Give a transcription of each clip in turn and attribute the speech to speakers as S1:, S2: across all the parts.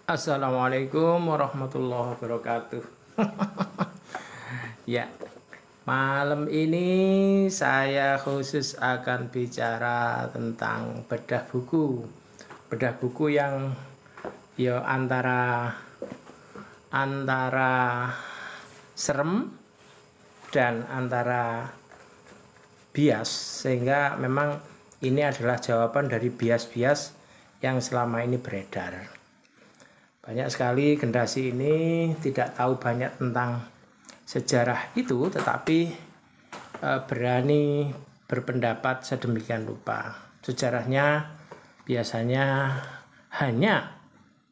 S1: Assalamualaikum warahmatullahi wabarakatuh. Ya, malam ini saya khusus akan bicara tentang bedah buku. Bedah buku yang ya antara serem dan antara bias, sehingga memang ini adalah jawaban dari bias-bias yang selama ini beredar. Banyak sekali generasi ini tidak tahu banyak tentang sejarah itu, tetapi berani berpendapat sedemikian rupa. Sejarahnya biasanya hanya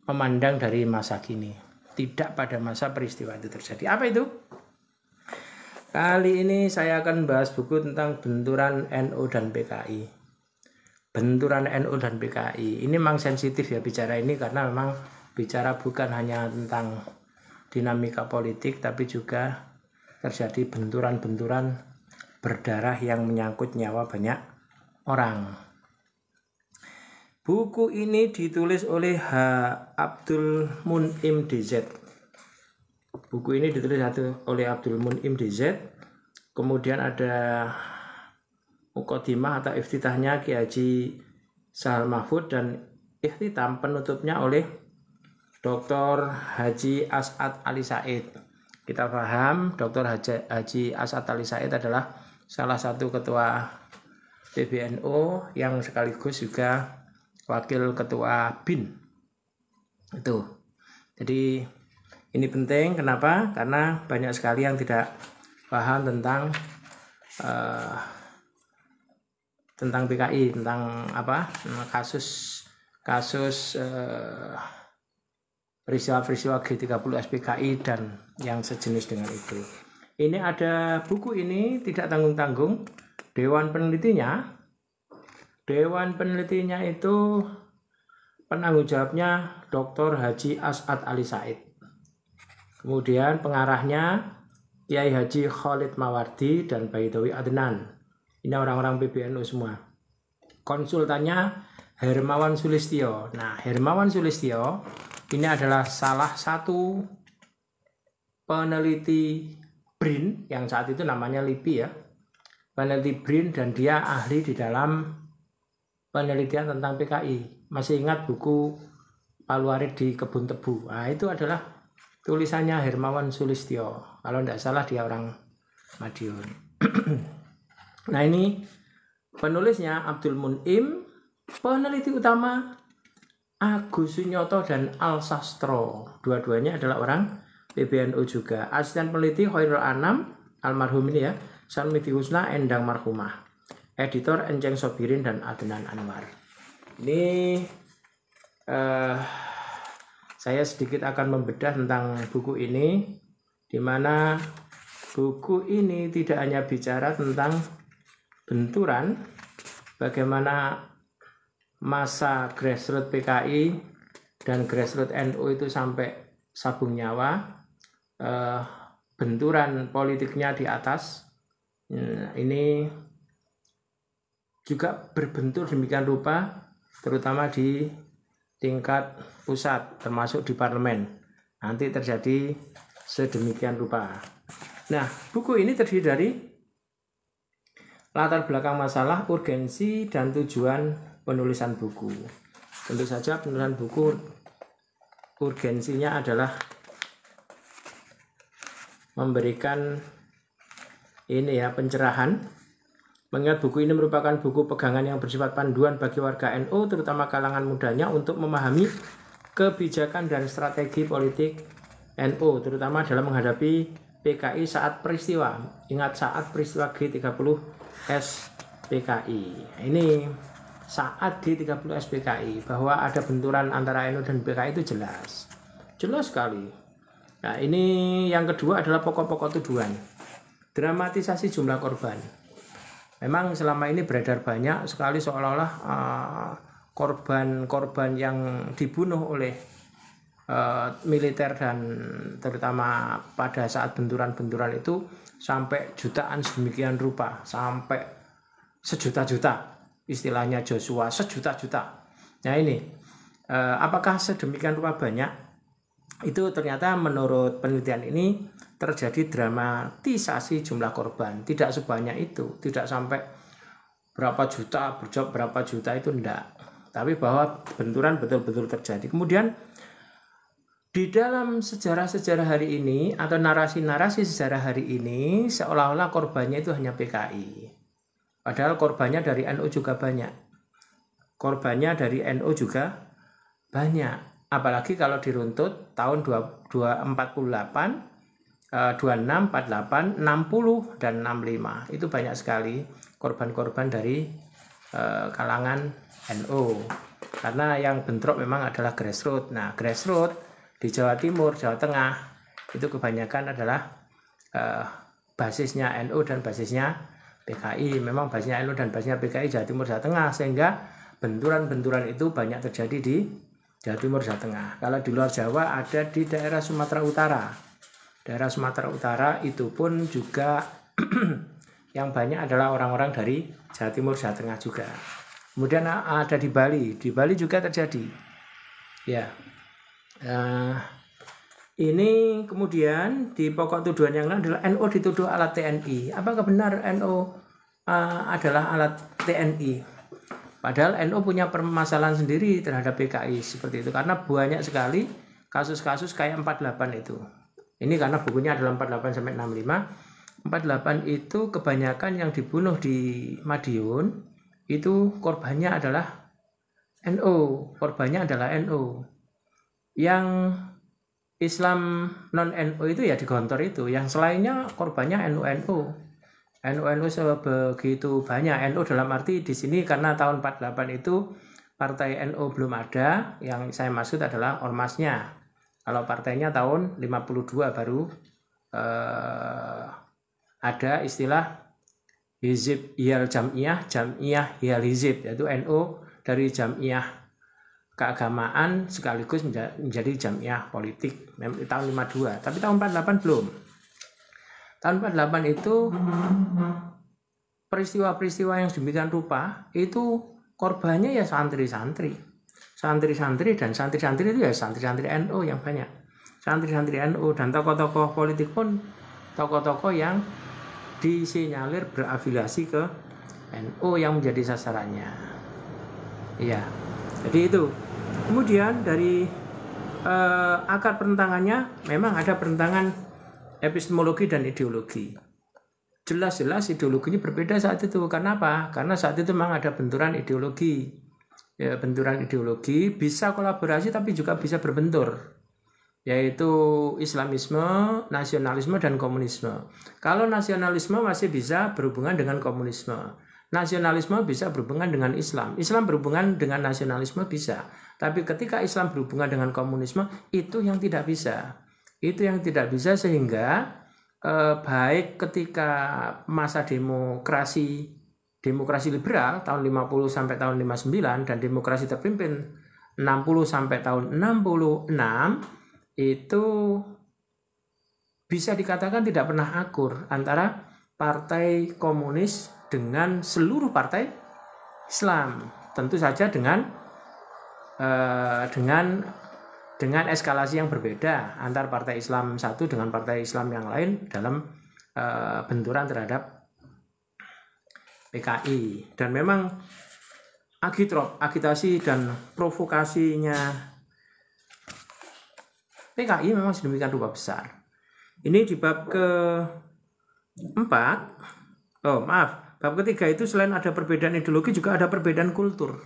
S1: memandang dari masa kini, tidak pada masa peristiwa itu terjadi. Apa itu? Kali ini saya akan bahas buku tentang benturan NU dan PKI. Benturan NU dan PKI ini memang sensitif ya bicara ini, karena memang bicara bukan hanya tentang dinamika politik, tapi juga terjadi benturan-benturan berdarah yang menyangkut nyawa banyak orang. Buku ini ditulis oleh H. Abdul Mun'im DZ. Buku ini ditulis oleh Abdul Mun'im DZ. Kemudian ada Muqaddimah atau iftitahnya Ki Haji Sahal Mahfud, dan ikhtitam penutupnya oleh Dr. Haji As'ad Ali Said. Kita paham Dr. Haji As'ad Ali Said adalah salah satu ketua PBNU yang sekaligus juga wakil ketua BIN. Itu. Jadi ini penting, kenapa? Karena banyak sekali yang tidak paham tentang PKI, tentang kasus peristiwa-peristiwa G30 SPKI dan yang sejenis dengan itu. Ini ada buku ini tidak tanggung-tanggung. Dewan penelitinya itu penanggung jawabnya Dr. Haji As'ad Ali Said. Kemudian pengarahnya Kiai Haji Khalid Mawardi dan Baidawi Adnan. Ini orang-orang PBNU semua. Konsultannya Hermawan Sulistyo. Nah, Hermawan Sulistyo ini adalah salah satu peneliti BRIN yang saat itu namanya LIPI ya. Peneliti BRIN, dan dia ahli di dalam penelitian tentang PKI. Masih ingat buku Paluarit di Kebun Tebu? Nah, itu adalah tulisannya Hermawan Sulistyo. Kalau tidak salah dia orang Madiun. Nah, ini penulisnya Abdul Mun'im, peneliti utama Agus Sunyoto dan Al Sastro. Dua-duanya adalah orang PBNU juga. Asisten peneliti Khairul Anam almarhum ini ya, Sanmiti Husna Endang marhumah. Editor Enceng Sobirin dan Adnan Anwar. Ini saya sedikit akan membedah tentang buku ini, di mana buku ini tidak hanya bicara tentang benturan, bagaimana masa grassroots PKI dan grassroots NU itu sampai sabung nyawa, benturan politiknya di atas. Ini juga berbentur demikian rupa, terutama di tingkat pusat, termasuk di parlemen. Nanti terjadi sedemikian rupa. Nah, buku ini terdiri dari latar belakang masalah, urgensi, dan tujuan penulisan buku. Tentu saja penulisan buku urgensinya adalah memberikan pencerahan, mengingat buku ini merupakan buku pegangan yang bersifat panduan bagi warga NU, terutama kalangan mudanya, untuk memahami kebijakan dan strategi politik NU, terutama dalam menghadapi PKI saat peristiwa. Ingat, saat peristiwa G30 SPKI. Ini saat G30 SPKI, bahwa ada benturan antara NU dan PKI itu jelas sekali. Nah, ini yang kedua adalah pokok-pokok tuduhan. Dramatisasi jumlah korban. Memang selama ini beredar banyak sekali seolah-olah korban yang dibunuh oleh militer, dan terutama pada saat benturan-benturan itu sampai jutaan sedemikian rupa, sampai sejuta-juta. Istilahnya Joshua, sejuta-juta. Nah, ini apakah sedemikian rupa banyak? itu ternyata menurut penelitian ini terjadi dramatisasi jumlah korban. Tidak sebanyak itu, tidak sampai berapa juta, berapa juta itu enggak. Tapi bahwa benturan betul-betul terjadi. Kemudian di dalam sejarah-sejarah hari ini atau narasi-narasi sejarah hari ini seolah-olah korbannya itu hanya PKI. Padahal korbannya dari NU juga banyak. Korbannya dari NU juga banyak. Apalagi kalau diruntut tahun 248, 26, 48, 60 dan 65. Itu banyak sekali korban-korban dari kalangan NU. Karena yang bentrok memang adalah grassroots. Nah, grassroots di Jawa Timur, Jawa Tengah itu kebanyakan adalah basisnya NU dan basisnya PKI. Memang basisnya NU dan basisnya PKI Jawa Timur, Jawa Tengah, sehingga benturan-benturan itu banyak terjadi di Jawa Timur, Jawa Tengah. Kalau di luar Jawa ada di daerah Sumatera Utara. Daerah Sumatera Utara itu pun juga yang banyak adalah orang-orang dari Jawa Timur, Jawa Tengah juga. Kemudian ada di Bali. Di Bali juga terjadi. Ya. Ini kemudian di pokok tuduhan yang lain adalah NU dituduh alat TNI. Apakah benar NU adalah alat TNI? Padahal NU punya permasalahan sendiri terhadap PKI seperti itu. Karena banyak sekali kasus-kasus kayak 48 itu. Ini karena bukunya adalah 48 sampai 65. 48 itu kebanyakan yang dibunuh di Madiun itu korbannya adalah NU. Korbannya adalah NU. Yang Islam non-NU itu ya digontor itu. Yang selainnya korbannya NU-NU. NU sebegitu banyak. NU dalam arti di sini karena tahun 48 itu partai NU belum ada. Yang saya maksud adalah ormasnya. Kalau partainya tahun 52 baru ada istilah Hizib Iyal Jam'iyah, Jam'iyah Iyal Hizib, yaitu NU dari Jam'iyah keagamaan sekaligus menjadi Jam'iyah politik tahun 52. Tapi tahun 48 belum. Tahun 48 itu peristiwa-peristiwa yang demikian rupa itu korbannya ya santri-santri. Santri-santri dan santri-santri itu ya santri-santri NU yang banyak. Santri-santri NU dan tokoh-tokoh politik pun tokoh-tokoh yang disinyalir berafiliasi ke NU yang menjadi sasarannya. Iya. Jadi itu. Kemudian dari akar penentangannya memang ada penentangan epistemologi dan ideologi. Jelas-jelas ideologinya berbeda saat itu. Karena apa? Karena saat itu memang ada benturan ideologi. Ya, benturan ideologi bisa kolaborasi tapi juga bisa berbentur. Yaitu Islamisme, nasionalisme, dan komunisme. Kalau nasionalisme masih bisa berhubungan dengan komunisme. Nasionalisme bisa berhubungan dengan Islam. Islam berhubungan dengan nasionalisme bisa. Tapi ketika Islam berhubungan dengan komunisme, itu yang tidak bisa. Itu yang tidak bisa sehingga baik ketika masa demokrasi liberal tahun 50 sampai tahun 59 dan demokrasi terpimpin 60 sampai tahun 66 itu bisa dikatakan tidak pernah akur antara partai komunis dengan seluruh partai Islam. Tentu saja dengan eskalasi yang berbeda antar partai Islam satu dengan partai Islam yang lain dalam benturan terhadap PKI. Dan memang agitasi dan provokasinya PKI memang sedemikian rupa besar. Ini di bab keempat. Bab ketiga itu selain ada perbedaan ideologi juga ada perbedaan kultur.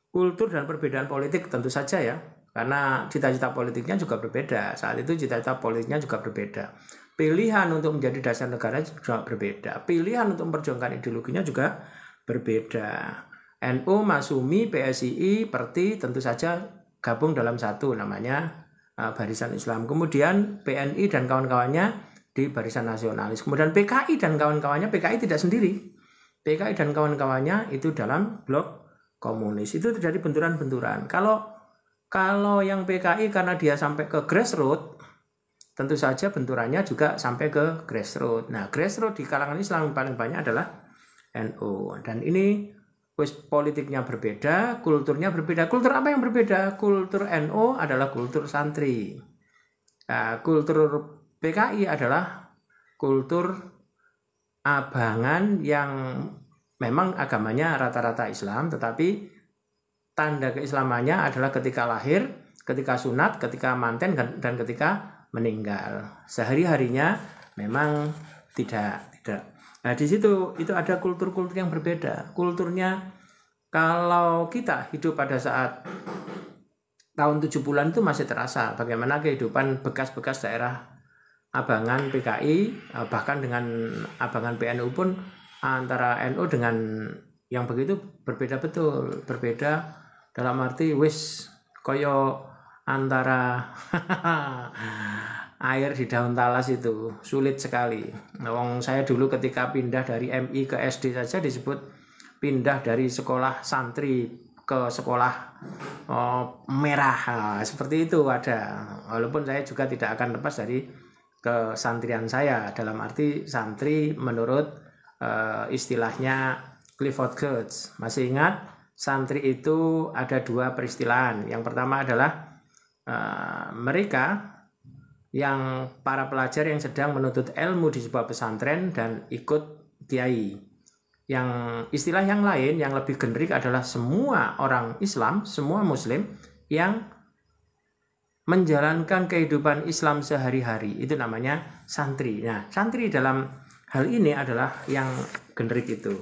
S1: Kultur dan perbedaan politik tentu saja ya. Karena cita-cita politiknya juga berbeda. Saat itu cita-cita politiknya juga berbeda. Pilihan untuk menjadi dasar negara juga berbeda. Pilihan untuk memperjuangkan ideologinya juga berbeda. NU, Masumi, PSII, Perti tentu saja gabung dalam satu namanya Barisan Islam. Kemudian PNI dan kawan-kawannya di Barisan Nasionalis. Kemudian PKI dan kawan-kawannya, PKI tidak sendiri. PKI dan kawan-kawannya itu dalam blok komunis. Itu terjadi benturan-benturan. Kalau yang PKI karena dia sampai ke grassroots, tentu saja benturannya juga sampai ke grassroots. Nah, grassroots di kalangan Islam yang paling banyak adalah NU. Dan ini wis politiknya berbeda, kulturnya berbeda. Kultur apa yang berbeda? Kultur NU adalah kultur santri. Nah, kultur PKI adalah kultur abangan yang memang agamanya rata-rata Islam, tetapi tanda keislamannya adalah ketika lahir, ketika sunat, ketika manten, dan ketika meninggal. Sehari-harinya memang tidak. Nah, di situ itu ada kultur-kultur yang berbeda. Kulturnya kalau kita hidup pada saat tahun 70-an itu masih terasa bagaimana kehidupan bekas-bekas daerah abangan PKI, bahkan dengan abangan PNU pun antara NU dengan yang begitu berbeda betul. Berbeda dalam arti wis koyo antara air di daun talas itu sulit sekali. Wong saya dulu ketika pindah dari MI ke SD saja disebut pindah dari sekolah santri ke sekolah merah. Nah, seperti itu ada. Walaupun saya juga tidak akan lepas dari kesantrian saya, dalam arti santri menurut istilahnya Clifford Geertz. Masih ingat, santri itu ada dua peristilahan. Yang pertama adalah mereka yang para pelajar yang sedang menuntut ilmu di sebuah pesantren dan ikut kiai. Yang istilah yang lain yang lebih generik adalah semua orang Islam, semua Muslim yang menjalankan kehidupan Islam sehari-hari. Itu namanya santri. Nah, santri dalam hal ini adalah yang generik itu.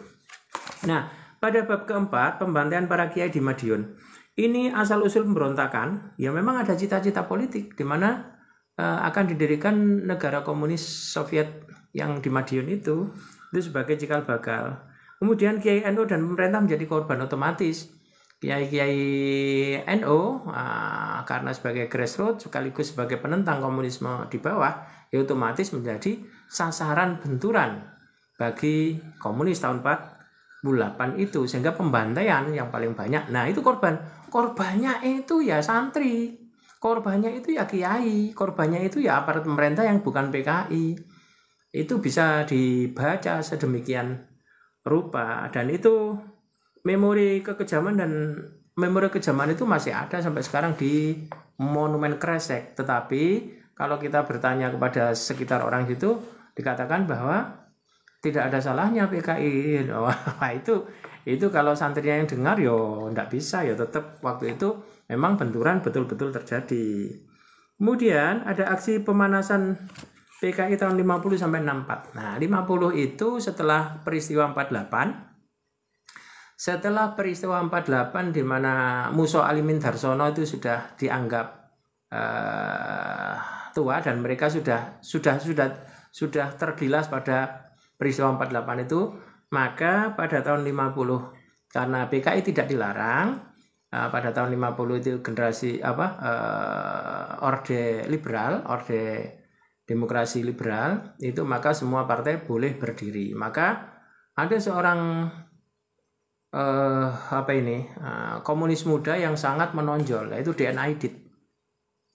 S1: Nah, pada bab keempat, pembantaian para kiai di Madiun. Ini asal-usul pemberontakan, ya memang ada cita-cita politik di mana akan didirikan negara komunis Soviet yang di Madiun itu sebagai cikal bakal. Kemudian Kiai NU dan pemerintah menjadi korban otomatis. Kiai-kiai NU karena sebagai grassroots sekaligus sebagai penentang komunisme di bawah, ya otomatis menjadi sasaran benturan bagi komunis tahun 48 itu, sehingga pembantaian yang paling banyak. Nah, itu korbannya itu ya santri, korbannya itu ya kiai, korbannya itu ya aparat pemerintah yang bukan PKI. Itu bisa dibaca sedemikian rupa, dan itu memori kekejaman itu masih ada sampai sekarang di Monumen Kresek. Tetapi kalau kita bertanya kepada sekitar orang itu, dikatakan bahwa tidak ada salahnya PKI. Wah, itu kalau santrinya yang dengar yo enggak bisa, ya tetap waktu itu memang benturan betul-betul terjadi. Kemudian ada aksi pemanasan PKI tahun 50 sampai 64. Nah, 50 itu setelah peristiwa 48. Setelah peristiwa 48 di mana Muso Alimin Darsono itu sudah dianggap tua dan mereka sudah tergilas pada peristiwa 48 itu, maka pada tahun 50 karena PKI tidak dilarang, pada tahun 50 itu generasi Orde Liberal, Orde Demokrasi Liberal itu, maka semua partai boleh berdiri. Maka ada seorang komunis muda yang sangat menonjol, yaitu DN Aidit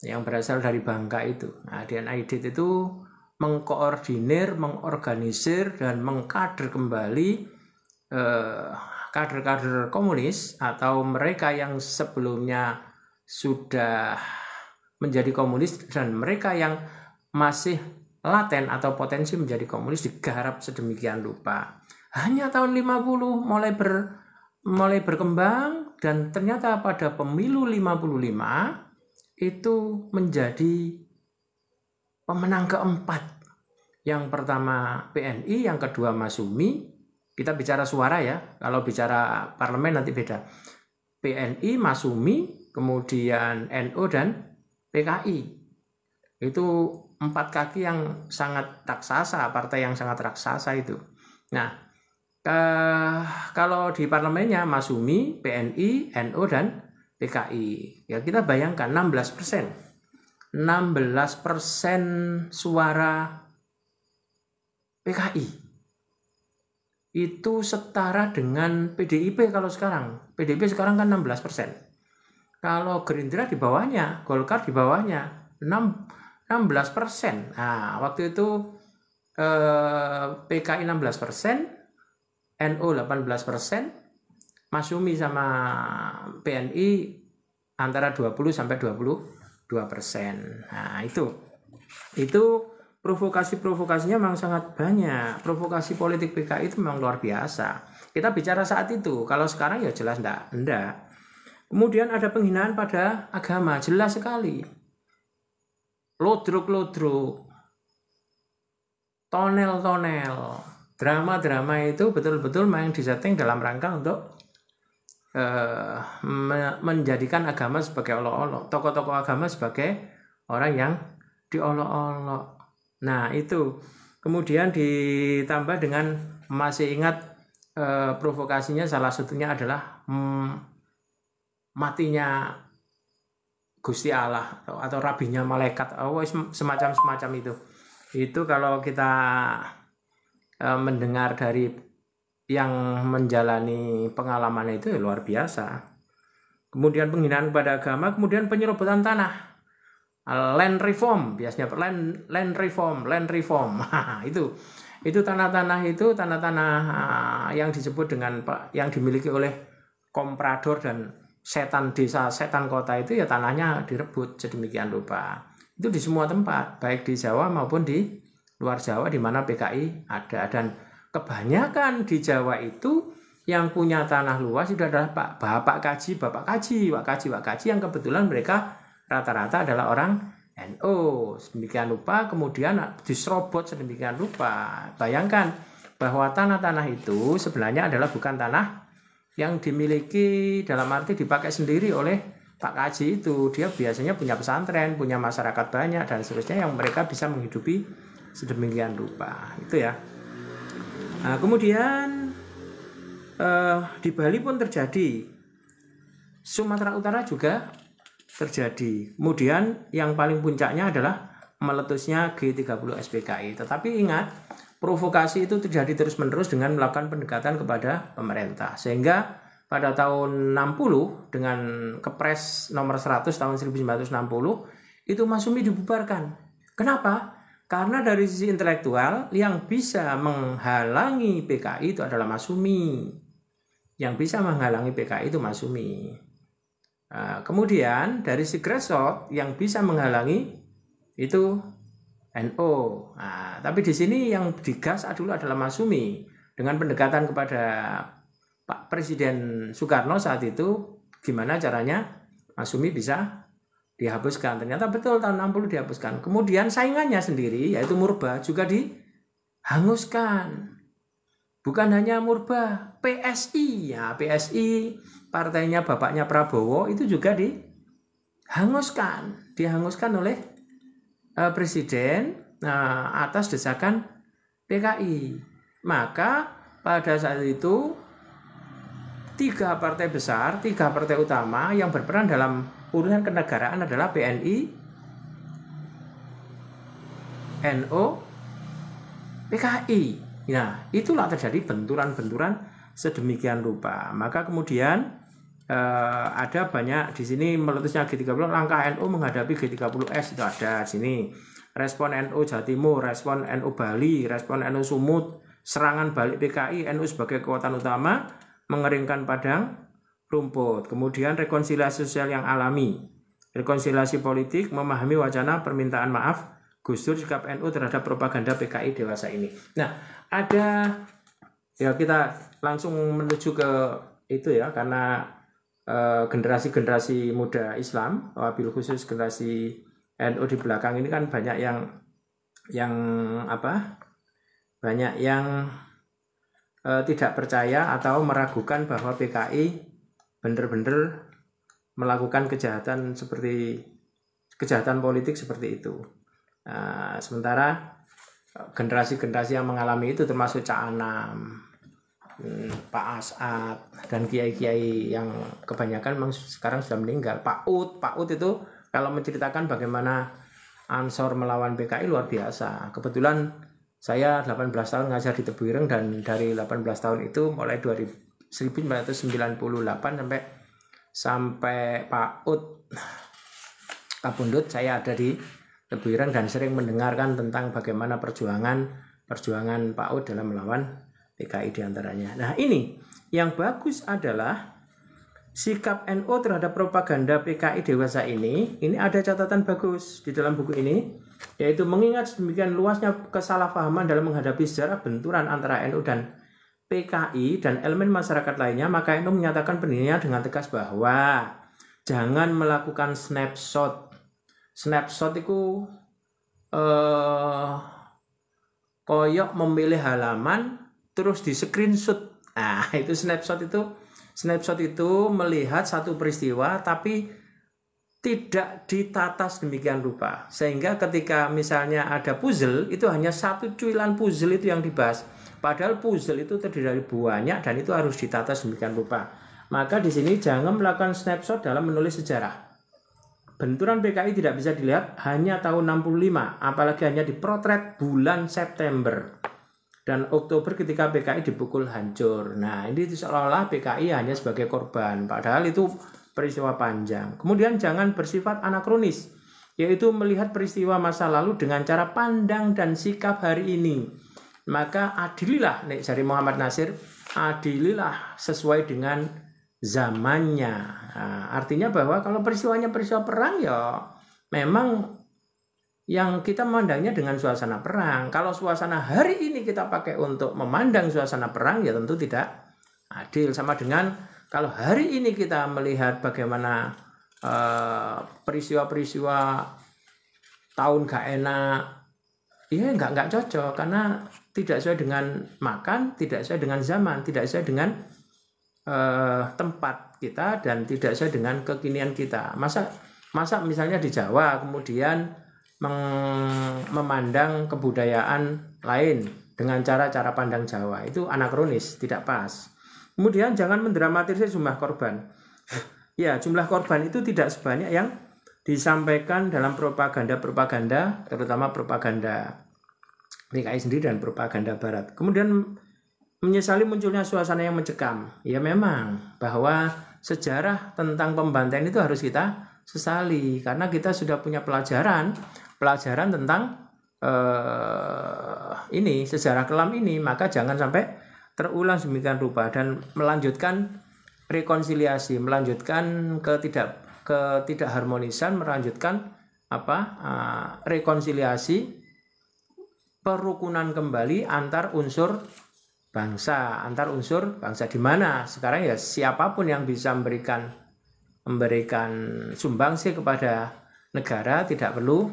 S1: yang berasal dari Bangka itu. Nah, DN Aidit itu mengkoordinir, mengorganisir dan mengkader kembali kader-kader komunis atau mereka yang sebelumnya sudah menjadi komunis dan mereka yang masih laten atau potensi menjadi komunis digarap sedemikian rupa. Hanya tahun 50 mulai berkembang, dan ternyata pada pemilu 55 itu menjadi pemenang keempat. Yang pertama PNI, yang kedua Masumi. Kita bicara suara ya, kalau bicara parlemen nanti beda. PNI, Masumi, kemudian NU dan PKI. Itu 4 kaki yang sangat raksasa, partai yang sangat raksasa itu. Nah, kalau di parlemennya Masumi, PNI, NU dan PKI. Ya kita bayangkan 16% suara PKI. Itu setara dengan PDIP kalau sekarang. PDIP sekarang kan 16%. Kalau Gerindra di bawahnya, Golkar di bawahnya 16%. Nah, waktu itu PKI 16%, NU 18%, Masyumi sama PNI antara 20 sampai 22%. Nah, itu provokasinya memang sangat banyak. Provokasi politik PKI itu memang luar biasa. Kita bicara saat itu, kalau sekarang ya jelas enggak. Kemudian ada penghinaan pada agama, jelas sekali. Lodruk, tonel, drama itu betul-betul memang disetting dalam rangka untuk menjadikan agama sebagai olok-olok, tokoh-tokoh agama sebagai orang yang diolok-olok. Nah, itu kemudian ditambah dengan, masih ingat provokasinya salah satunya adalah matinya Gusti Allah atau rabinya malaikat, semacam itu kalau kita mendengar dari yang menjalani pengalaman itu luar biasa. Kemudian penghinaan kepada agama, kemudian penyerobotan tanah, land reform, biasanya land reform. itu tanah-tanah yang disebut dengan yang dimiliki oleh komprador dan setan desa, setan kota itu, ya tanahnya direbut sedemikian rupa. Itu di semua tempat, baik di Jawa maupun di luar Jawa di mana PKI ada. Dan kebanyakan di Jawa itu yang punya tanah luas itu adalah bapak kaji yang kebetulan mereka rata-rata adalah orang NU. Sedemikian rupa kemudian diserobot sedemikian rupa. Bayangkan bahwa tanah-tanah itu sebenarnya adalah bukan tanah yang dimiliki dalam arti dipakai sendiri oleh Pak Kaji itu. Dia biasanya punya pesantren, punya masyarakat banyak dan seterusnya yang mereka bisa menghidupi sedemikian rupa. Itu ya. Nah, kemudian di Bali pun terjadi, Sumatera Utara juga terjadi. Kemudian yang paling puncaknya adalah meletusnya G30 SPKI. Tetapi ingat, provokasi itu terjadi terus-menerus dengan melakukan pendekatan kepada pemerintah. Sehingga pada tahun 60 dengan Kepres nomor 100 tahun 1960 itu Masyumi dibubarkan. Kenapa? Karena dari sisi intelektual yang bisa menghalangi PKI itu adalah Masyumi. Yang bisa menghalangi PKI itu Masyumi. Kemudian dari sisi grassroots yang bisa menghalangi itu NU. Nah, tapi di sini yang digas dulu adalah Masyumi dengan pendekatan kepada Pak Presiden Soekarno saat itu, gimana caranya Masyumi bisa dihapuskan. Ternyata betul tahun 60 dihapuskan. Kemudian saingannya sendiri yaitu Murba juga dihanguskan. Bukan hanya Murba, PSI. Ya, PSI partainya bapaknya Prabowo itu juga dihanguskan. Dihanguskan oleh Presiden atas desakan PKI. Maka pada saat itu 3 partai besar, 3 partai utama yang berperan dalam urusan kenegaraan adalah PNI, NU, PKI. Nah, itulah terjadi benturan-benturan sedemikian rupa. Maka kemudian ada banyak di sini meletusnya G30, langkah NU menghadapi G30S itu ada di sini. Respon NU Jawa Timur, respon NU Bali, respon NU Sumut, serangan balik PKI, NU sebagai kekuatan utama, mengeringkan padang rumput. Kemudian rekonsiliasi sosial yang alami, rekonsiliasi politik, memahami wacana permintaan maaf Gus Dur, sikap NU terhadap propaganda PKI dewasa ini. Nah, ada ya, kita langsung menuju ke itu ya, karena generasi-generasi muda Islam, wabil khusus generasi NU di belakang ini kan banyak yang tidak percaya atau meragukan bahwa PKI benar-benar melakukan kejahatan politik seperti itu. Sementara generasi-generasi yang mengalami itu termasuk Cak Anam, Pak As'ad, dan kiai-kiai yang kebanyakan memang sekarang sudah meninggal. Pak Ud itu kalau menceritakan bagaimana Ansor melawan PKI luar biasa. Kebetulan saya 18 tahun ngajar di Tebuireng, dan dari 18 tahun itu mulai 1998 sampai Pak Ud kabundut, saya ada di Tebuireng dan sering mendengarkan tentang bagaimana perjuangan Pak Ud dalam melawan PKI diantaranya. Nah, ini Yang bagus adalah sikap NU terhadap propaganda PKI dewasa ini ada catatan bagus di dalam buku ini, yaitu mengingat sedemikian luasnya kesalahpahaman dalam menghadapi sejarah benturan antara NU dan PKI dan elemen masyarakat lainnya, maka NU menyatakan pendirinya dengan tegas bahwa jangan melakukan snapshot. Snapshot itu koyok memilih halaman terus di screenshot. Nah, itu snapshot itu melihat satu peristiwa tapi tidak ditata sedemikian rupa, sehingga ketika misalnya ada puzzle, itu hanya satu cuilan puzzle itu yang dibahas, padahal puzzle itu terdiri dari banyak dan itu harus ditata sedemikian rupa. Maka di sini jangan melakukan snapshot dalam menulis sejarah. Benturan PKI tidak bisa dilihat hanya tahun 65, apalagi hanya dipotret bulan September dan Oktober ketika PKI dipukul hancur. Nah, ini seolah-olah PKI hanya sebagai korban, padahal itu peristiwa panjang. Kemudian jangan bersifat anakronis, yaitu melihat peristiwa masa lalu dengan cara pandang dan sikap hari ini. Maka adililah, nek dari Muhammad Nasir, adililah sesuai dengan zamannya. Nah, artinya bahwa kalau peristiwanya peristiwa perang, ya memang yang kita memandangnya dengan suasana perang. Kalau suasana hari ini kita pakai untuk memandang suasana perang, ya tentu tidak adil. Sama dengan kalau hari ini kita melihat bagaimana peristiwa-peristiwa tahun gak enak, ya nggak cocok, karena tidak sesuai dengan makan, tidak sesuai dengan zaman, tidak sesuai dengan tempat kita, dan tidak sesuai dengan kekinian kita. Masa misalnya di Jawa kemudian memandang kebudayaan lain dengan cara pandang Jawa, itu anakronis, tidak pas. Kemudian jangan mendramatisir jumlah korban. Ya, jumlah korban itu tidak sebanyak yang disampaikan dalam propaganda, terutama propaganda PKI sendiri dan propaganda Barat. Kemudian menyesali munculnya suasana yang mencekam. Ya memang bahwa sejarah tentang pembantaian itu harus kita sesali, karena kita sudah punya pelajaran tentang ini sejarah kelam ini, maka jangan sampai terulang sedemikian rupa dan melanjutkan rekonsiliasi, melanjutkan ketidakharmonisan, melanjutkan rekonsiliasi, perukunan kembali antar unsur bangsa, di mana sekarang ya siapapun yang bisa memberikan sumbangsi kepada negara tidak perlu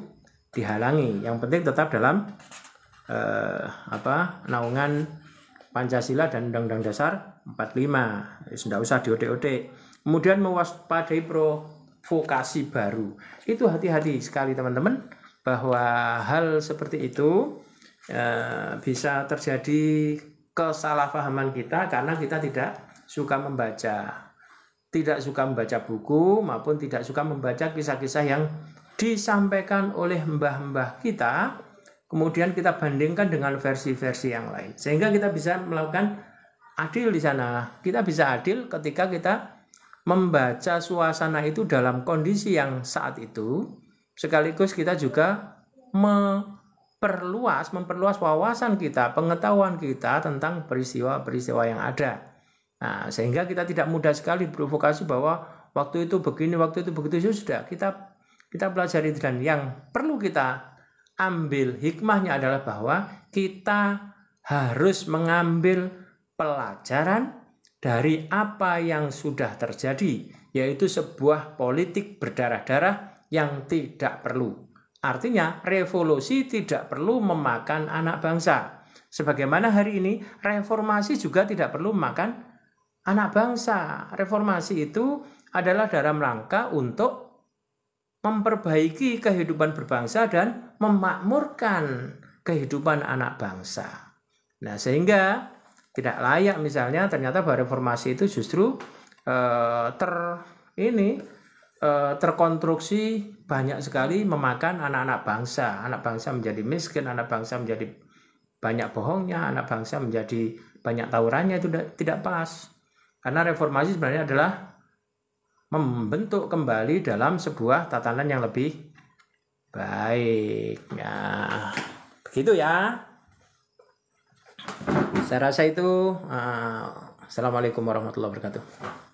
S1: dihalangi. Yang penting tetap dalam naungan Pancasila dan Undang-Undang Dasar 45. Tidak usah diode-ode. Kemudian mewaspadai provokasi baru. Itu hati-hati sekali teman-teman, bahwa hal seperti itu bisa terjadi kesalahpahaman kita karena kita tidak suka membaca buku maupun tidak suka membaca kisah-kisah yang disampaikan oleh mbah-mbah kita, kemudian kita bandingkan dengan versi-versi yang lain, sehingga kita bisa melakukan adil di sana. Kita bisa adil ketika kita membaca suasana itu dalam kondisi yang saat itu, sekaligus kita juga memperluas wawasan kita, pengetahuan kita tentang peristiwa-peristiwa yang ada. Nah, sehingga kita tidak mudah sekali provokasi bahwa waktu itu begini, waktu itu begitu. Sudah kita pelajari, dan yang perlu kita ambil hikmahnya adalah bahwa kita harus mengambil pelajaran dari apa yang sudah terjadi, yaitu sebuah politik berdarah-darah yang tidak perlu. Artinya revolusi tidak perlu memakan anak bangsa. Sebagaimana hari ini reformasi juga tidak perlu memakan anak bangsa. Reformasi itu adalah dalam rangka untuk memperbaiki kehidupan berbangsa dan memakmurkan kehidupan anak bangsa. Nah, sehingga tidak layak misalnya ternyata bahwa reformasi itu justru terkonstruksi banyak sekali memakan anak-anak bangsa. Anak bangsa menjadi miskin, anak bangsa menjadi banyak bohongnya, anak bangsa menjadi banyak tawurannya. Itu tidak pas. Karena reformasi sebenarnya adalah membentuk kembali dalam sebuah tatanan yang lebih baik. Ya, begitu ya. Saya rasa itu Assalamualaikum warahmatullahi wabarakatuh.